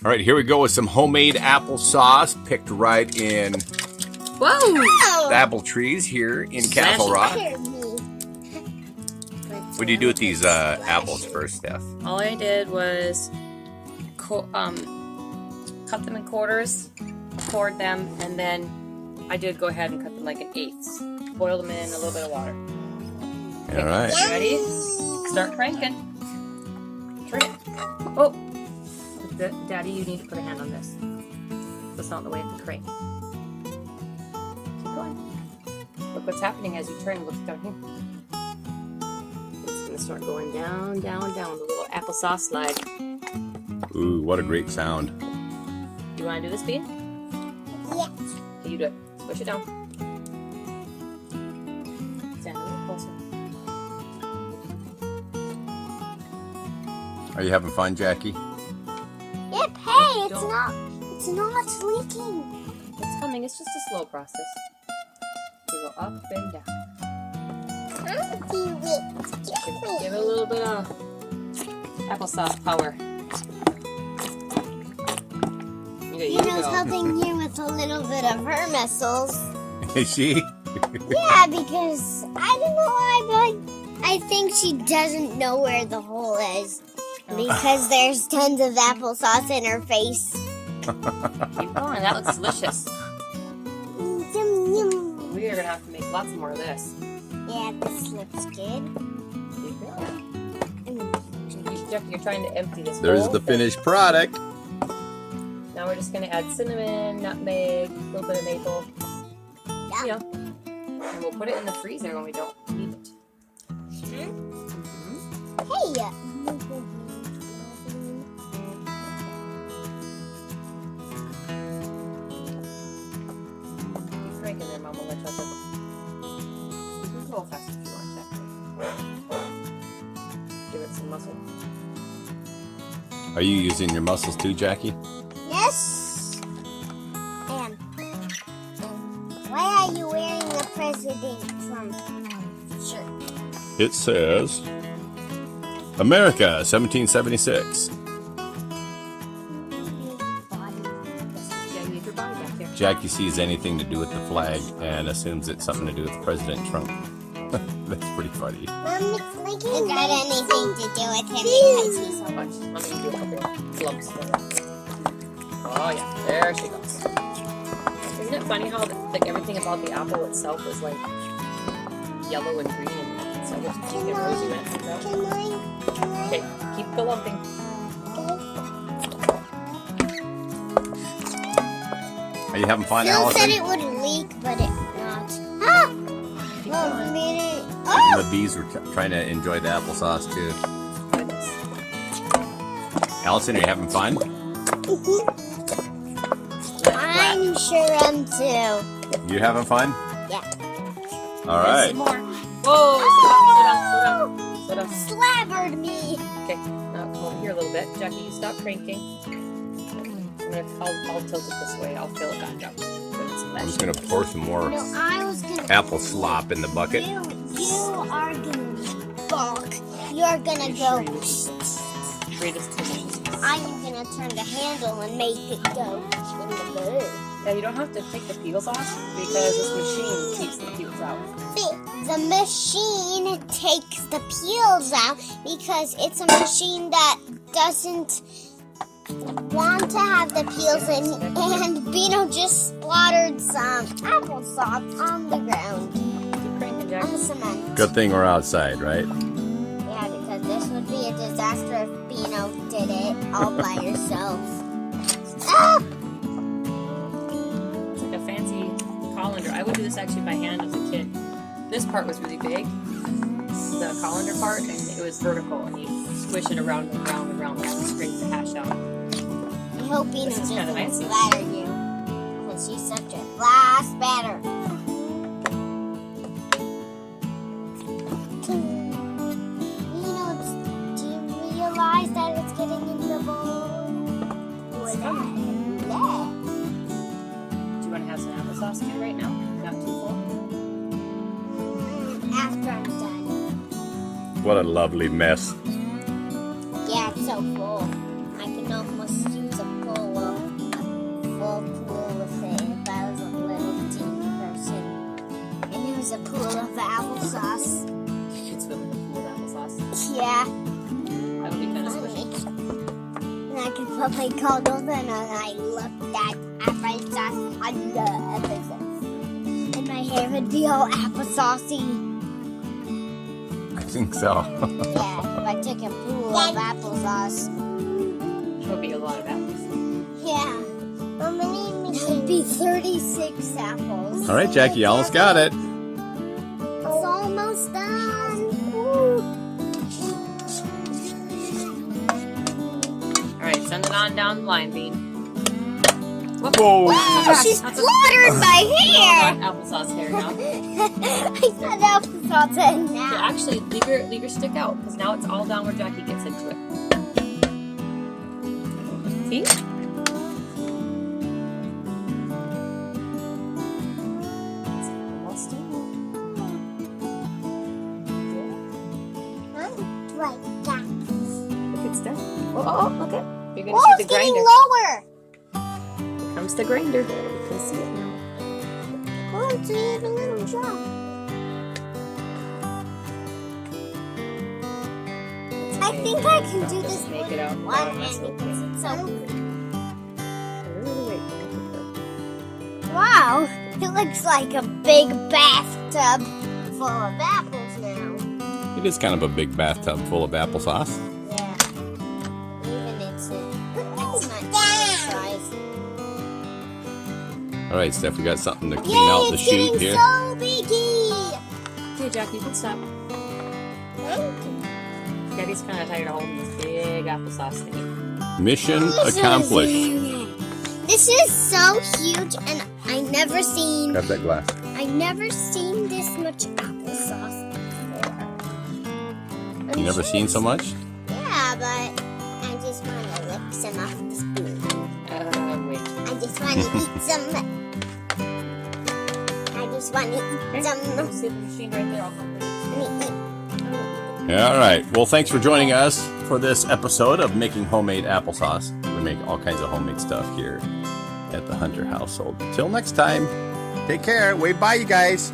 All right, here we go with some homemade applesauce picked right in Whoa! the apple trees here in Castle Rock. What do you do with these apples first, Steph? All I did was cut them in quarters, poured them, and then I did go ahead and cut them like in eighths. Boil them in a little bit of water. Okay, All right. ready? Start cranking. Turn it. Oh! Daddy, you need to put a hand on this. That's not the way of the crank. Keep going. Look what's happening as you turn. Look down here. It's going to start going down, down, down. The little applesauce slide. Ooh, what a great sound. You want to do this, Bean? Yes. Okay, you do it. Push it down. Stand a little closer. Are you having fun, Jackie? Yep. Hey, it's not leaking. It's coming. It's just a slow process. You go up and down. Give it a little bit of applesauce power. Dino's helping here with a little bit of her muscles. Is she? Yeah, because I don't know why, but I think she doesn't know where the hole is. Because there's tons of applesauce in her face. Keep going. That looks delicious. We are going to have to make lots more of this. Yeah, this looks good. Keep going. You're trying to empty this There's bowl. the finished product. Now we're just going to add cinnamon, nutmeg, a little bit of maple. Yeah. And we'll put it in the freezer when we don't need it. Hey. Keep cranking there, Mom. We'll let you have it. You can go fast if you want, Jack. Give it some muscle. Are you using your muscles too, Jackie? Yes. And why are you wearing the President Trump shirt? It says America, 1776. Yeah, you need your body back there. Jackie sees anything to do with the flag and assumes it's something to do with President Trump. That's pretty funny. Mom, it's like it got anything to do with him because he's a Watch. Let me do a couple lumps for her. Oh yeah, there she goes. Isn't it funny how like everything about the apple itself was like yellow and green and so much pink and rosy went like that? Can I? Okay, keep the lumping. Are you having fun, Phil Allison? said it would leak, but it not. Ah! Keep Well, going. made it. The Oh! bees were trying to enjoy the applesauce too. Goodness. Allison, are you having fun? I'm sure I'm too. You having fun? Yeah. All right. Some more. Whoa! Slow down. Slabbered me. Okay, now come over here a little bit. Jackie, you stop cranking. I'll tilt it this way. I'll fill it back up. I'm just gonna pour some more No, I was gonna. apple slop in the bucket. You are gonna balk. You're gonna go. Greatest delicious. I am gonna turn the handle and make it go in the bowl. Yeah, you don't have to take the peels off because this machine keeps the peels out. The machine takes the peels out because it's a machine that doesn't want to have the peels in, and Bino just splattered some applesauce on the ground. Keep cranking, Jack. On the cement. Good thing we're outside, right? Yeah, because this would be a disaster if Bino did it all by herself. Ah! It's like a fancy colander. I would do this actually by hand as a kid. This part was really big, the colander part, and it was vertical, and you squish it around and around and around like you scrape the hash out. I hope Bino This is kinda doesn't fancy. splatter you. Because she's such a fast batter. Do you realize that it's getting in the bowl? It's coming. Yeah. Do you want to have some applesauce too right now? Not too full? After I'm done. What a lovely mess. Yeah, it's so full. I can almost use a pull can put my goggles in and I looked at applesauce on the episodes. And my hair would be all applesaucey. I think so. Yeah, if I took a pool of applesauce. It would be a lot of apples. Yeah. How many? It would be 36 apples. All right, Jackie, you almost got it. It's almost done. Ooh. Alright, send it on down the line, Bean. Whoop. Whoa. Oh, she That's slaughtered my hair. Applesauce hair now. I got applesauce in Yeah, now. actually, leave your stick out, because now it's all down where Jackie gets into it. See? It's almost done. Like that. Look, it's done. Oh, look it. You're going Oh, to see it's the getting grinder. lower. Here comes the grinder. You can see it now. Oh, it's even a little drop. I think I can do this Just make it out. one hand because it's so good. Wow, it looks like a big bathtub full of apples now. It is kind of a big bathtub full of applesauce. Yeah, even it's not size. All right, Steph, we got something to clean Yay, out the it's chute getting here. so biggy. Okay, Jackie, you can stop. Daddy's kind of tired of holding this big applesauce thing. Mission accomplished. This is so huge, and I never seen Grab that glass. this much applesauce before. You never seen so much? Yeah, but I just want to lick some off the spoon. Wait. I just want to eat some. I just want to eat some. See the machine right there? I'll come bring it. All right. Well, thanks for joining us for this episode of Making Homemade Applesauce. We make all kinds of homemade stuff here at the Hunter household. Till next time, take care. Wave bye, you guys.